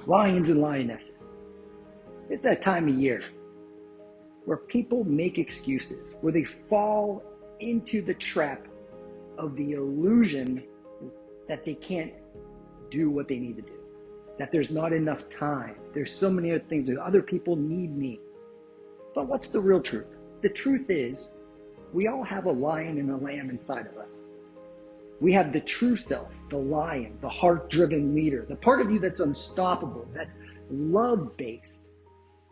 Lions and lionesses. It's that time of year where people make excuses, where they fall into the trap of the illusion that they can't do what they need to do, that there's not enough time, there's so many other things to do, other people need me. But what's the real truth? The truth is, we all have a lion and a lamb inside of us. We have the true self, the lion, the heart-driven leader, the part of you that's unstoppable, that's love-based.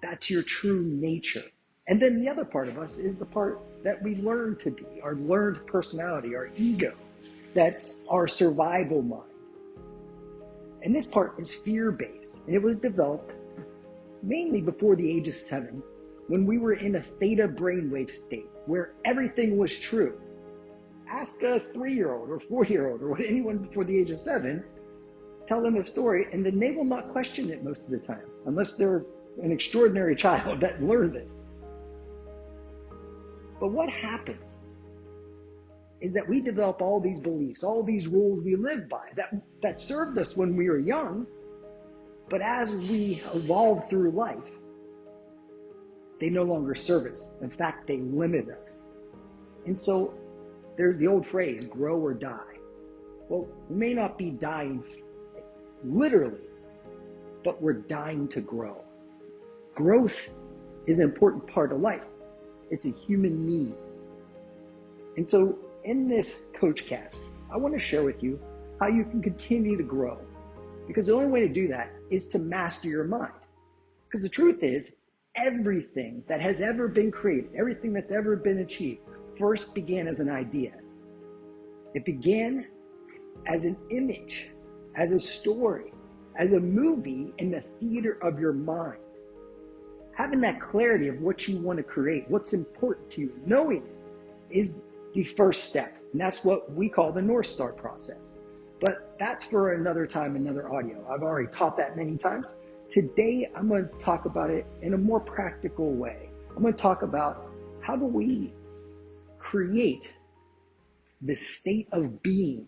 That's your true nature. And then the other part of us is the part that we learn to be, our learned personality, our ego. That's our survival mind. And this part is fear-based. And it was developed mainly before the age of 7, when we were in a theta brainwave state where everything was true. Ask a 3-year-old or 4-year-old or anyone before the age of 7, tell them a story, and then they will not question it most of the time, unless they're an extraordinary child that learned this. But what happens is that we develop all these beliefs, all these rules we live by that served us when we were young, but as we evolve through life, they no longer serve us. In fact, they limit us. And so there's the old phrase, grow or die. Well, we may not be dying literally, but we're dying to grow. Growth is an important part of life. It's a human need. And so in this CoachCast, I want to share with you how you can continue to grow. Because the only way to do that is to master your mind. Because the truth is, everything that has ever been created, everything that's ever been achieved, first began as an idea. It began as an image, as a story, as a movie in the theater of your mind. Having that clarity of what you want to create, what's important to you, knowing it is the first step. And that's what we call the North Star process. But that's for another time, another audio. I've already taught that many times. Today, I'm going to talk about it in a more practical way. I'm going to talk about how do we create the state of being,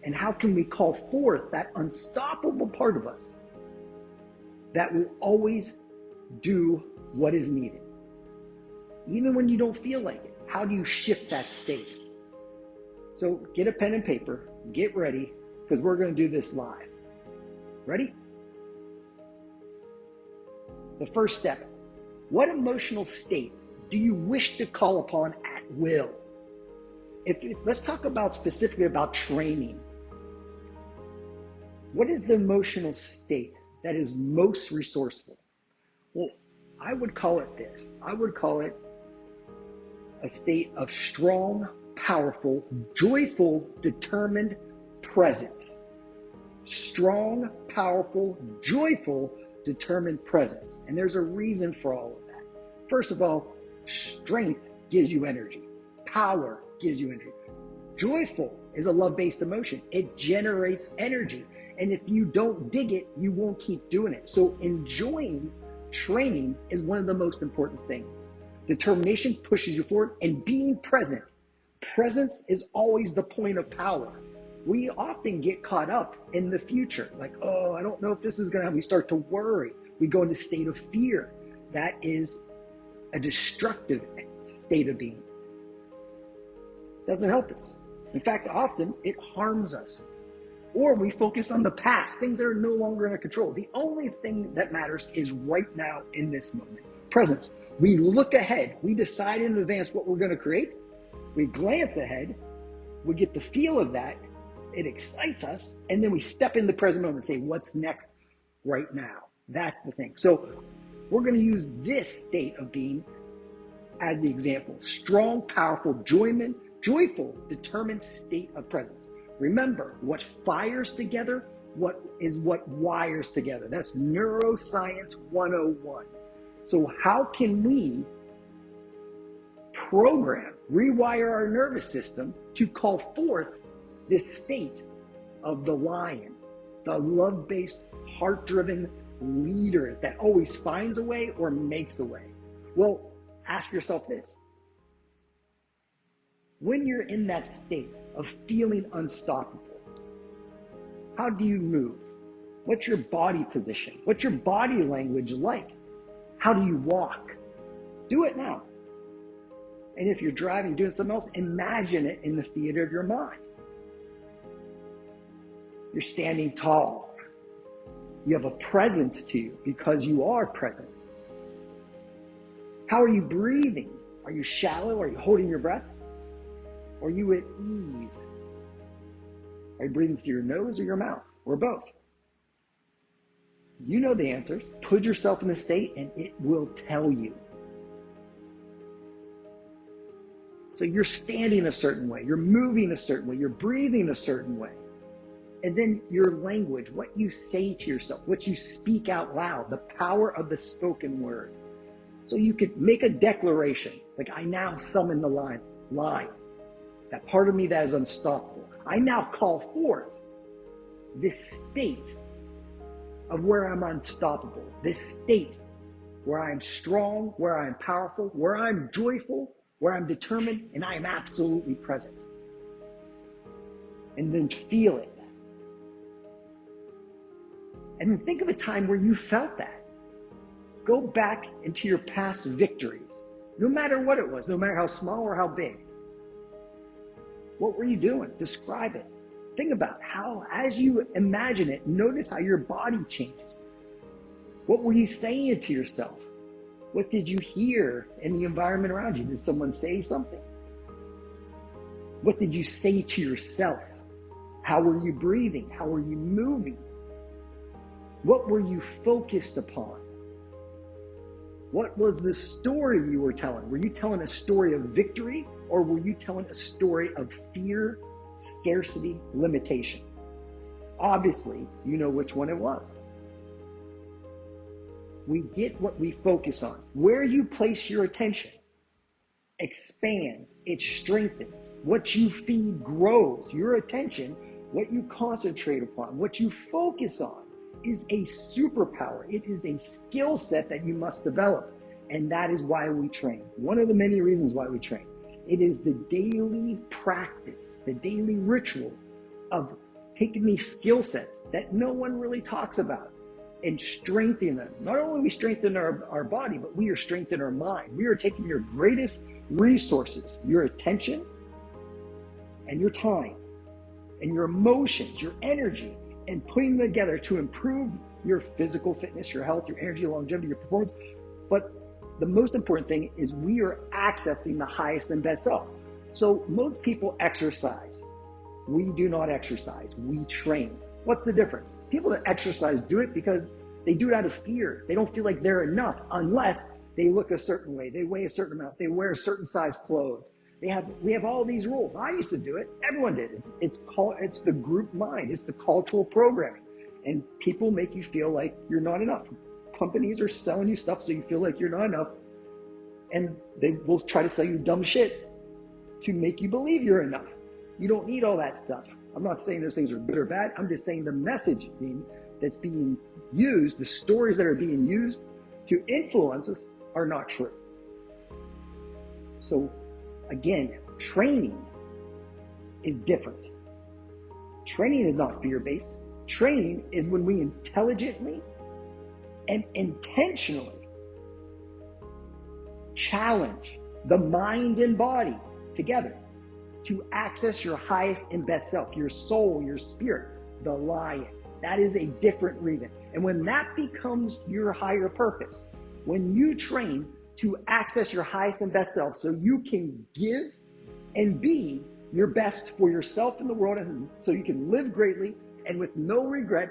and how can we call forth that unstoppable part of us that will always do what is needed. Even when you don't feel like it, how do you shift that state? So get a pen and paper, get ready, because we're going to do this live. Ready? The first step, what emotional state do you wish to call upon at will? Let's talk about specifically about training. What is the emotional state that is most resourceful? Well, I would call it this. I would call it a state of strong, powerful, joyful, determined presence. Strong, powerful, joyful, determined presence. And there's a reason for all of that. First of all, strength gives you energy. Power gives you energy. Joyful is a love-based emotion. It generates energy. And if you don't dig it, you won't keep doing it. So enjoying training is one of the most important things. Determination pushes you forward, and being present. Presence is always the point of power. We often get caught up in the future. Like, oh, I don't know if this is going to happen. We start to worry. We go into a state of fear. That is a destructive state of being. It doesn't help us. In fact, often it harms us. Or we focus on the past, things that are no longer in our control. The only thing that matters is right now in this moment. Presence. We look ahead. We decide in advance what we're going to create. We glance ahead. We get the feel of that. It excites us. And then we step in the present moment and say, what's next right now? That's the thing. So we're going to use this state of being as the example. Strong, powerful, joyful, determined state of presence. Remember, what fires together, what wires together. That's neuroscience 101. So how can we rewire our nervous system to call forth this state of the lion, the love-based, heart-driven leader that always finds a way or makes a way? Well, ask yourself this. When you're in that state of feeling unstoppable, how do you move? What's your body position? What's your body language like? How do you walk? Do it now. And if you're driving, doing something else, imagine it in the theater of your mind. You're standing tall. You have a presence to you because you are present. How are you breathing? Are you shallow? Are you holding your breath? Or are you at ease? Are you breathing through your nose or your mouth? Or both? You know the answers. Put yourself in a state and it will tell you. So you're standing a certain way. You're moving a certain way. You're breathing a certain way. And then your language, what you say to yourself, what you speak out loud, the power of the spoken word. So you could make a declaration, like I now summon the lion, that part of me that is unstoppable. I now call forth this state of where I'm unstoppable, this state where I'm strong, where I'm powerful, where I'm joyful, where I'm determined, and I am absolutely present. And then feel it. And then think of a time where you felt that. Go back into your past victories, no matter what it was, no matter how small or how big. What were you doing? Describe it. Think about how, as you imagine it, notice how your body changes. What were you saying to yourself? What did you hear in the environment around you? Did someone say something? What did you say to yourself? How were you breathing? How were you moving? What were you focused upon? What was the story you were telling? Were you telling a story of victory, or were you telling a story of fear, scarcity, limitation? Obviously, you know which one it was. We get what we focus on. Where you place your attention expands, it strengthens. What you feed grows. Your attention, what you concentrate upon, what you focus on, is a superpower. It is a skill set that you must develop. And that is why we train. One of the many reasons why we train. It is the daily practice, the daily ritual of taking these skill sets that no one really talks about and strengthening them. Not only we strengthen our body, but we are strengthening our mind. We are taking your greatest resources, your attention and your time and your emotions, your energy, and putting them together to improve your physical fitness, your health, your energy, longevity, your performance. But the most important thing is we are accessing the highest and best self. So most people exercise. We do not exercise. We train. What's the difference? People that exercise do it because they do it out of fear. They don't feel like they're enough unless they look a certain way. They weigh a certain amount. They wear a certain size clothes. We have all these rules. I used to do it. Everyone did. It's the group mind. It's the cultural programming. And people make you feel like you're not enough. Companies are selling you stuff so you feel like you're not enough. And they will try to sell you dumb shit to make you believe you're enough. You don't need all that stuff. I'm not saying those things are good or bad. I'm just saying the message that's being used, the stories that are being used to influence us are not true. So again, training is different. Training is not fear-based. Training is when we intelligently and intentionally challenge the mind and body together to access your highest and best self, your soul, your spirit, the lion. That is a different reason. And when that becomes your higher purpose, when you train to access your highest and best self so you can give and be your best for yourself in the world, and so you can live greatly and with no regret,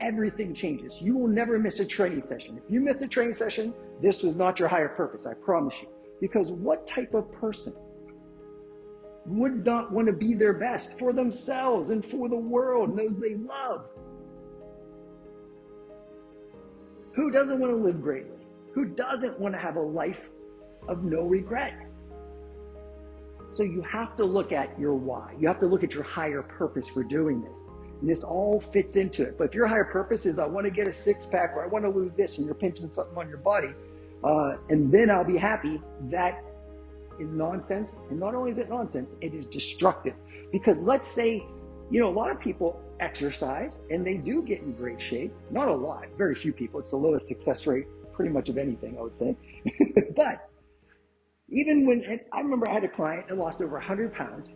everything changes. You will never miss a training session. If you missed a training session, this was not your higher purpose, I promise you. Because what type of person would not want to be their best for themselves and for the world and those they love? Who doesn't want to live greatly? Who doesn't want to have a life of no regret? So you have to look at your why. You have to look at your higher purpose for doing this. And this all fits into it. But if your higher purpose is, I want to get a six-pack, or I want to lose this, and you're pinching something on your body, and then I'll be happy, that is nonsense. And not only is it nonsense, it is destructive. Because let's say A lot of people exercise and they do get in great shape. Not a lot, very few people. It's the lowest success rate pretty much of anything, I would say. But even I remember I had a client that lost over 100 pounds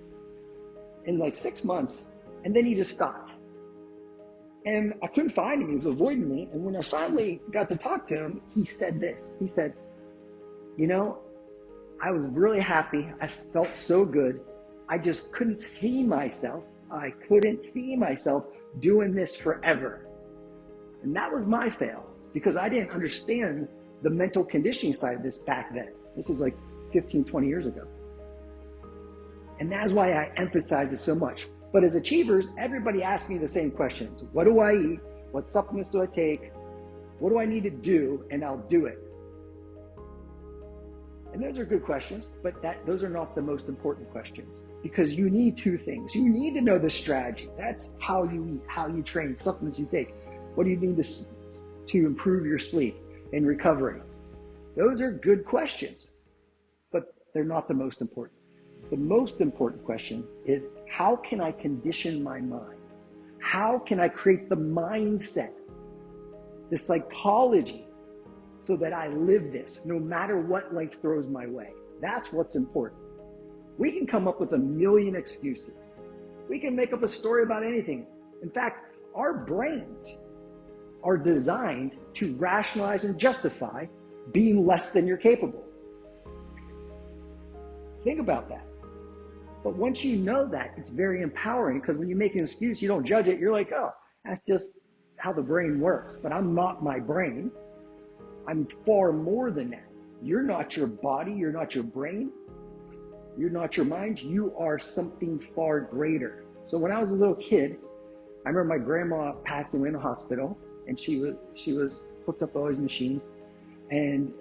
in like 6 months, and then he just stopped. And I couldn't find him. He was avoiding me. And when I finally got to talk to him, he said this. He said, I was really happy. I felt so good. I just couldn't see myself. I couldn't see myself doing this forever. And that was my fail, because I didn't understand the mental conditioning side of this back then. This is like 15, 20 years ago. And that's why I emphasize it so much. But as achievers, everybody asks me the same questions. What do I eat? What supplements do I take? What do I need to do? And I'll do it. And those are good questions, but those are not the most important questions, because you need two things. You need to know the strategy. That's how you eat, how you train, supplements you take. What do you need to improve your sleep and recovery? Those are good questions, but they're not the most important. The most important question is, how can I condition my mind? How can I create the mindset, the psychology, so that I live this no matter what life throws my way? That's what's important. We can come up with a million excuses. We can make up a story about anything. In fact, our brains are designed to rationalize and justify being less than you're capable. Think about that. But once you know that, it's very empowering, because when you make an excuse, you don't judge it. You're like, oh, that's just how the brain works. But I'm not my brain. I'm far more than that. You're not your body. You're not your brain. You're not your mind. You are something far greater. So when I was a little kid, I remember my grandma passed away in the hospital, and she was hooked up to all these machines. And,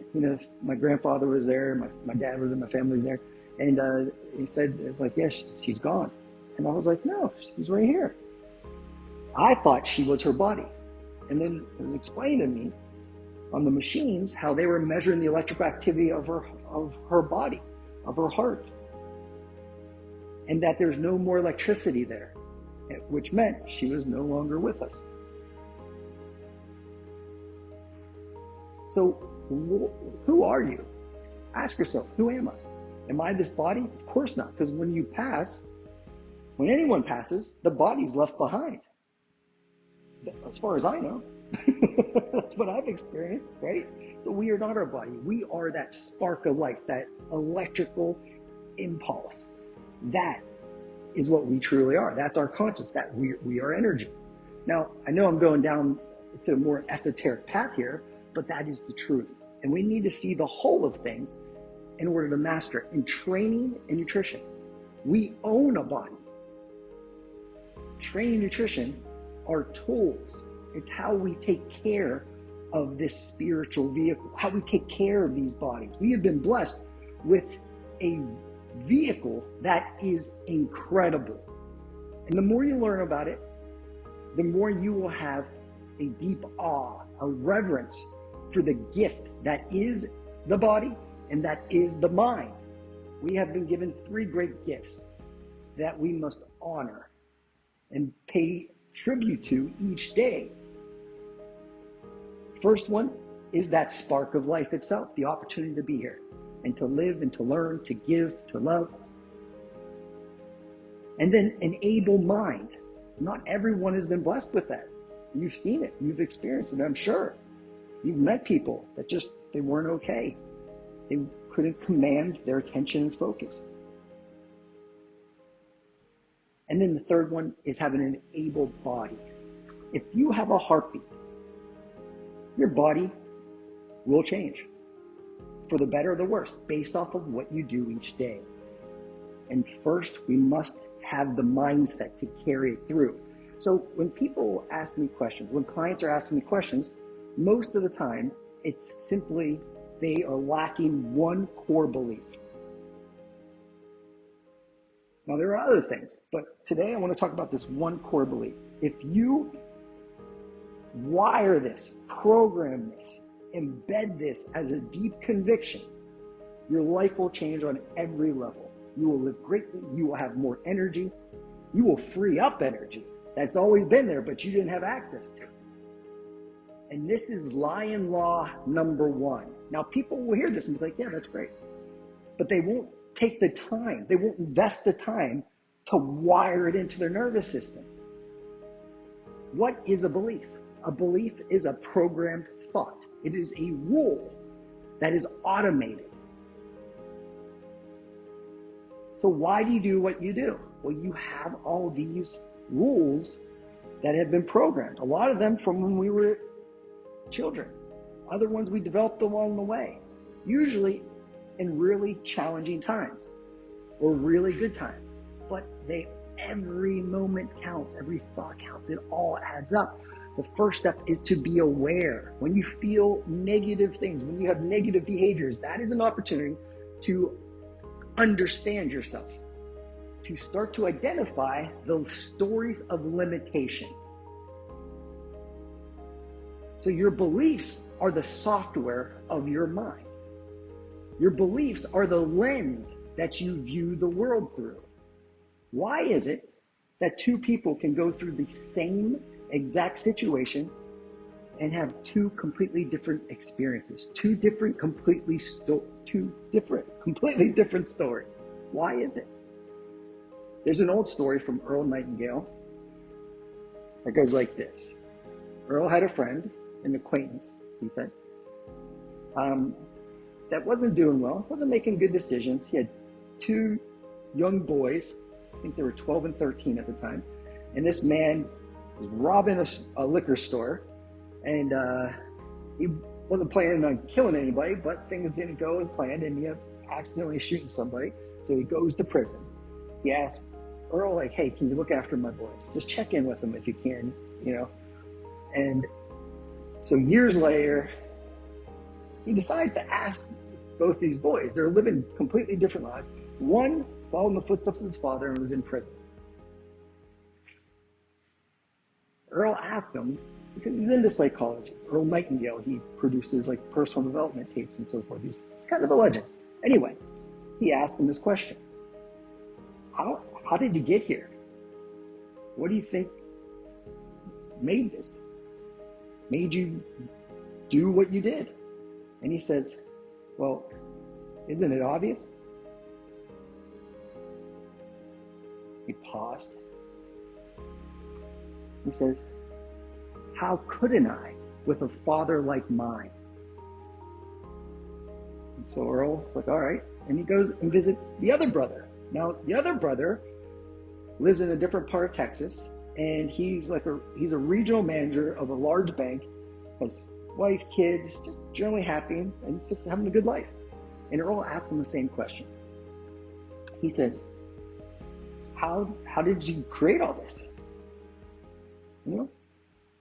my grandfather was there, my dad was there, my family was there. And he said, it's like, yes, she's gone. And I was like, no, she's right here. I thought she was her body. And then it was explained to me on the machines how they were measuring the electrical activity of her body, of her heart. And that there's no more electricity there, which meant she was no longer with us. So who are you? Ask yourself, who am I? Am I this body? Of course not, because when anyone passes, the body's left behind. As far as I know. That's what I've experienced, right? So we are not our body. We are that spark of life, that electrical impulse. That is what we truly are. That's our conscience, that we are energy. Now, I know I'm going down to a more esoteric path here, but that is the truth. And we need to see the whole of things in order to master it. In training and nutrition, we own a body. Training and nutrition are tools. It's how we take care of this spiritual vehicle, how we take care of these bodies. We have been blessed with a vehicle that is incredible. And the more you learn about it, the more you will have a deep awe, a reverence for the gift that is the body and that is the mind. We have been given 3 great gifts that we must honor and pay tribute to each day. First one is that spark of life itself, the opportunity to be here and to live and to learn, to give, to love. And then an able mind. Not everyone has been blessed with that. You've seen it, you've experienced it, I'm sure. You've met people that they weren't okay. They couldn't command their attention and focus. And then the third one is having an able body. If you have a heartbeat, your body will change for the better or the worse based off of what you do each day. And first, we must have the mindset to carry it through. So when people ask me questions, when clients are asking me questions, most of the time, it's simply they are lacking one core belief. Now, there are other things, but today I want to talk about this one core belief. If you wire this, program this, embed this as a deep conviction, your life will change on every level. You will live greatly, you will have more energy, You will free up energy that's always been there, but you didn't have access to. And this is lion law number one. Now, people will hear this and be like, yeah, that's great. But they won't take the time. They won't invest the time to wire it into their nervous system. What is a belief? A belief is a programmed thought. It is a rule that is automated. So why do you do what you do? Well, you have all these rules that have been programmed. A lot of them from when we were children. Other ones we developed along the way. Usually in really challenging times or really good times. But every moment counts, every thought counts, it all adds up. The first step is to be aware. When you feel negative things, when you have negative behaviors, that is an opportunity to understand yourself, to start to identify the stories of limitation. So your beliefs are the software of your mind. Your beliefs are the lens that you view the world through. Why is it that two people can go through the same exact situation and have two completely different experiences, two different completely different stories? Why is it? There's an old story from Earl Nightingale that goes like this. Earl had a friend, an acquaintance, he said, that wasn't doing well, wasn't making good decisions. He had two young boys, I think they were 12 and 13 at the time, and this man was robbing a liquor store, and he wasn't planning on killing anybody, but things didn't go as planned, and he accidentally shooting somebody, so he goes to prison. He asks Earl, like, hey, can you look after my boys? Just check in with them if you can, And so years later, he decides to ask both these boys. They're living completely different lives. One followed in the footsteps of his father and was in prison. Earl asked him, because he's into psychology. Earl Nightingale, he produces like personal development tapes and so forth. He's kind of a legend. Anyway, he asked him this question. How did you get here? What do you think made this? Made you do what you did? And he says, well, isn't it obvious? He paused. He says, how couldn't I with a father like mine? And so Earl's like, all right. And he goes and visits the other brother. Now, the other brother lives in a different part of Texas, and he's a regional manager of a large bank, has wife, kids, just generally happy and just having a good life. And Earl asks him the same question. He says, how did you create all this?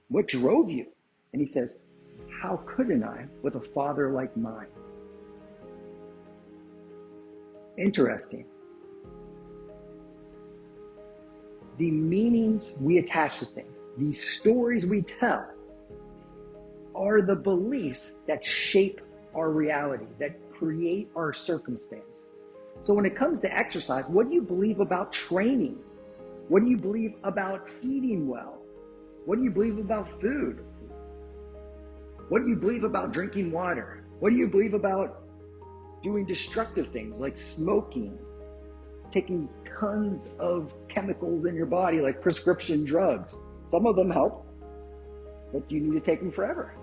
What drove you? And he says, how couldn't I with a father like mine? Interesting. The meanings we attach to things, the stories we tell, are the beliefs that shape our reality, that create our circumstance. So when it comes to exercise, what do you believe about training? What do you believe about eating well? What do you believe about food? What do you believe about drinking water? What do you believe about doing destructive things like smoking, taking tons of chemicals in your body like prescription drugs? Some of them help, but you need to take them forever.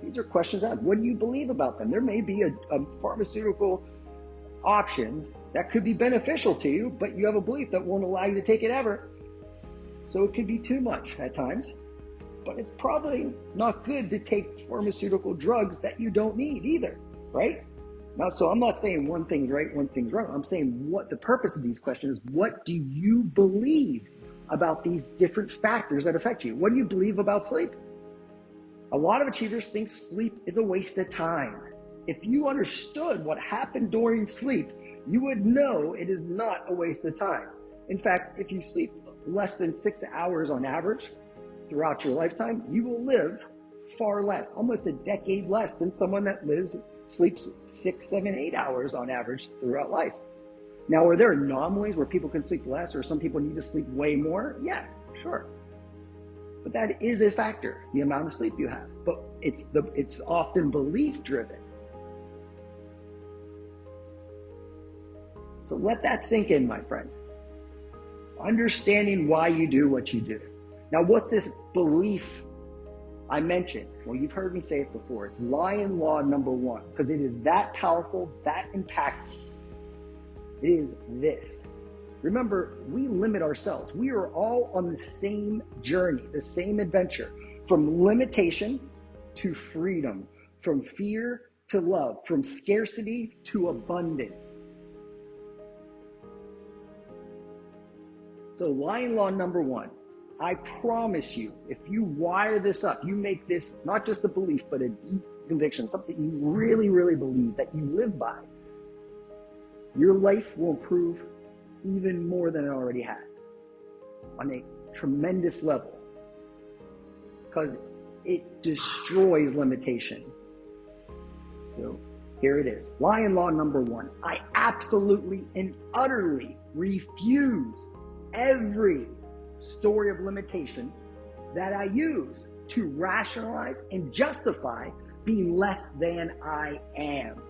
These are questions I have. What do you believe about them? There may be a pharmaceutical option that could be beneficial to you, but you have a belief that won't allow you to take it ever. So it could be too much at times, but it's probably not good to take pharmaceutical drugs that you don't need either, right? So I'm not saying one thing's right, one thing's wrong. I'm saying what the purpose of these questions is, what do you believe about these different factors that affect you? What do you believe about sleep? A lot of achievers think sleep is a waste of time. If you understood what happened during sleep, you would know it is not a waste of time. In fact, if you sleep less than 6 hours on average throughout your lifetime, you will live far less, almost a decade less than someone that sleeps 6, 7, 8 hours on average throughout life. Now, are there anomalies where people can sleep less or some people need to sleep way more? Yeah, sure. But that is a factor, the amount of sleep you have. But it's often belief driven. So let that sink in, my friend. Understanding why you do what you do. Now, what's this belief I mentioned? Well, you've heard me say it before. It's lion law number one, because it is that powerful, that impactful. It is this. Remember, we limit ourselves. We are all on the same journey, the same adventure, from limitation to freedom, from fear to love, from scarcity to abundance. So lion law number one, I promise you, if you wire this up, you make this not just a belief, but a deep conviction, something you really, really believe that you live by, your life will improve even more than it already has on a tremendous level, because it destroys limitation. So here it is. Lion law number one. I absolutely and utterly refuse every story of limitation that I use to rationalize and justify being less than I am.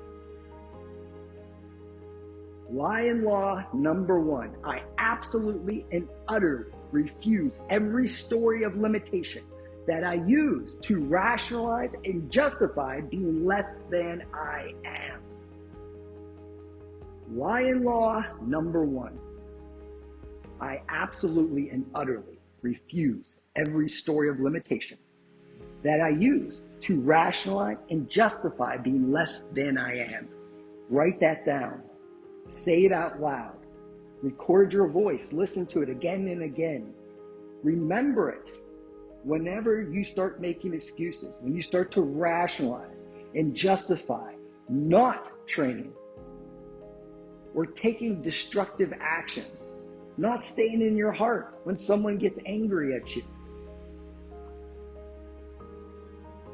Lion law number one. I absolutely and utterly refuse every story of limitation that I use to rationalize and justify being less than I am. Lion law number one. I absolutely and utterly refuse every story of limitation that I use to rationalize and justify being less than I am. Write that down. Say it out loud. Record your voice. Listen to it again and again. Remember it. Whenever you start making excuses, when you start to rationalize and justify not training or taking destructive actions, not staying in your heart when someone gets angry at you,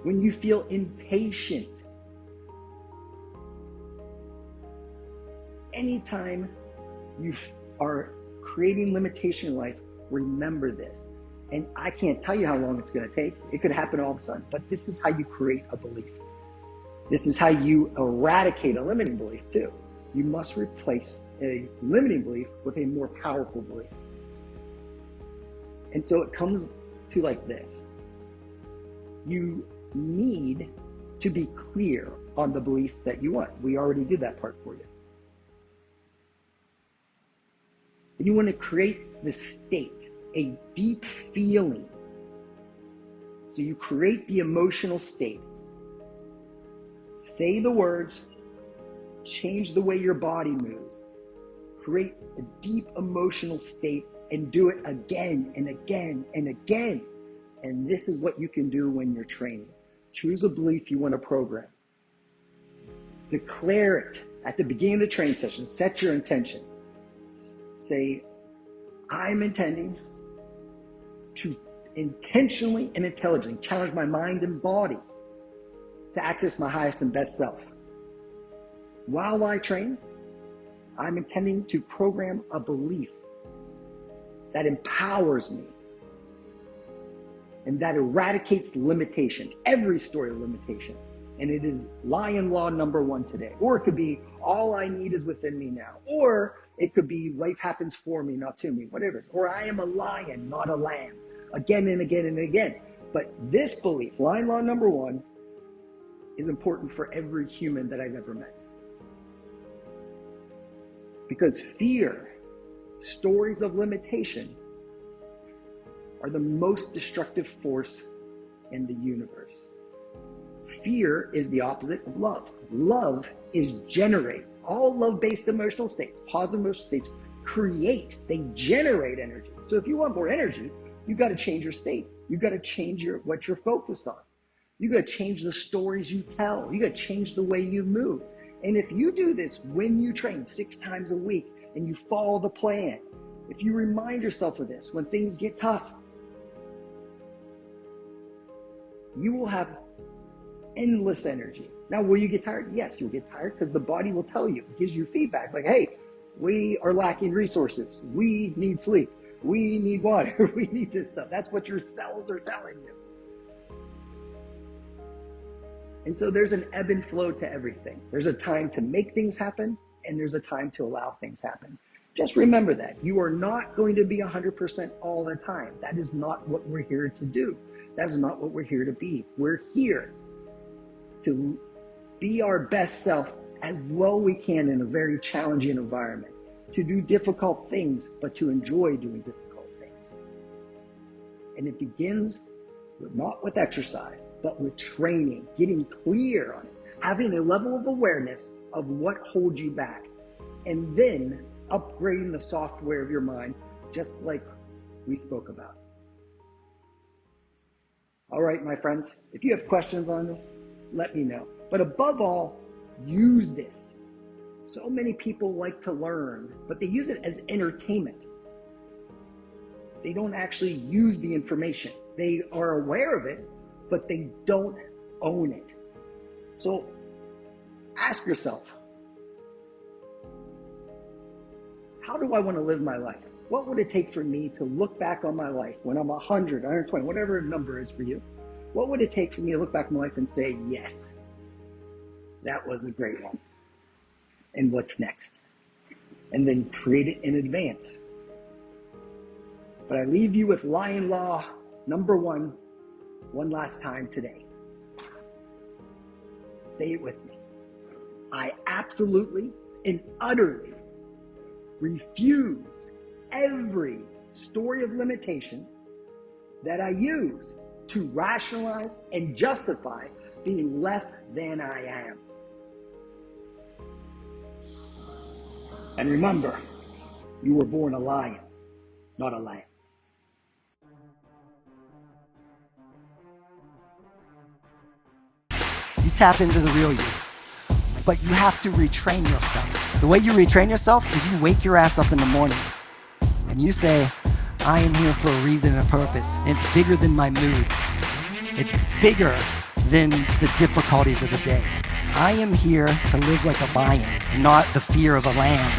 when you feel impatient, anytime you are creating limitation in life, remember this. And I can't tell you how long it's going to take. It could happen all of a sudden. But this is how you create a belief. This is how you eradicate a limiting belief too. You must replace a limiting belief with a more powerful belief. And so it comes to like this. You need to be clear on the belief that you want. We already did that part for you. You want to create the state, a deep feeling. So you create the emotional state. Say the words, change the way your body moves. Create a deep emotional state and do it again and again and again. And this is what you can do when you're training. Choose a belief you want to program. Declare it at the beginning of the training session. Set your intention. Say, I'm intending to intentionally and intelligently challenge my mind and body to access my highest and best self. While I train, I'm intending to program a belief that empowers me and that eradicates limitation, every story of limitation. And it is lion law number one today. Or it could be all I need is within me now. Or it could be life happens for me, not to me, whatever it is. Or I am a lion, not a lamb. Again and again and again. But this belief, lion law number one, is important for every human that I've ever met. Because fear, stories of limitation, are the most destructive force in the universe. Fear is the opposite of love. Love is generate. All love-based emotional states, positive emotional states, they generate energy. So if you want more energy, you've got to change your state. You've got to change what you're focused on. You've got to change the stories you tell. You've got to change the way you move. And if you do this when you train 6 times a week and you follow the plan, if you remind yourself of this when things get tough, you will have endless energy. Now, will you get tired? Yes, you'll get tired because the body will tell you, it gives you feedback like, hey, We are lacking resources. We need sleep. We need water. We need this stuff. That's what your cells are telling you. And so there's an ebb and flow to everything. There's a time to make things happen, and there's a time to allow things happen. Just remember that. You are not going to be 100% all the time. That is not what we're here to do. That is not what we're here to be. We're here to be our best self as well we can in a very challenging environment, to do difficult things, but to enjoy doing difficult things. And it begins not with exercise, but with training, getting clear on it, having a level of awareness of what holds you back, and then upgrading the software of your mind, just like we spoke about. All right, my friends, if you have questions on this, let me know. But above all, use this. So many people like to learn, but they use it as entertainment. They don't actually use the information. They are aware of it, but they don't own it. So ask yourself, how do I want to live my life? What would it take for me to look back on my life when I'm 100, 120, whatever the number is for you? What would it take for me to look back on my life and say, yes, that was a great one. And what's next? And then create it in advance. But I leave you with lion law number one last time today. Say it with me. I absolutely and utterly refuse every story of limitation that I use to rationalize and justify being less than I am. And remember, you were born a lion, not a lamb. You tap into the real you, but you have to retrain yourself. The way you retrain yourself is you wake your ass up in the morning and you say, I am here for a reason and a purpose. And it's bigger than my moods. It's bigger than the difficulties of the day. I am here to live like a lion, not the fear of a lamb.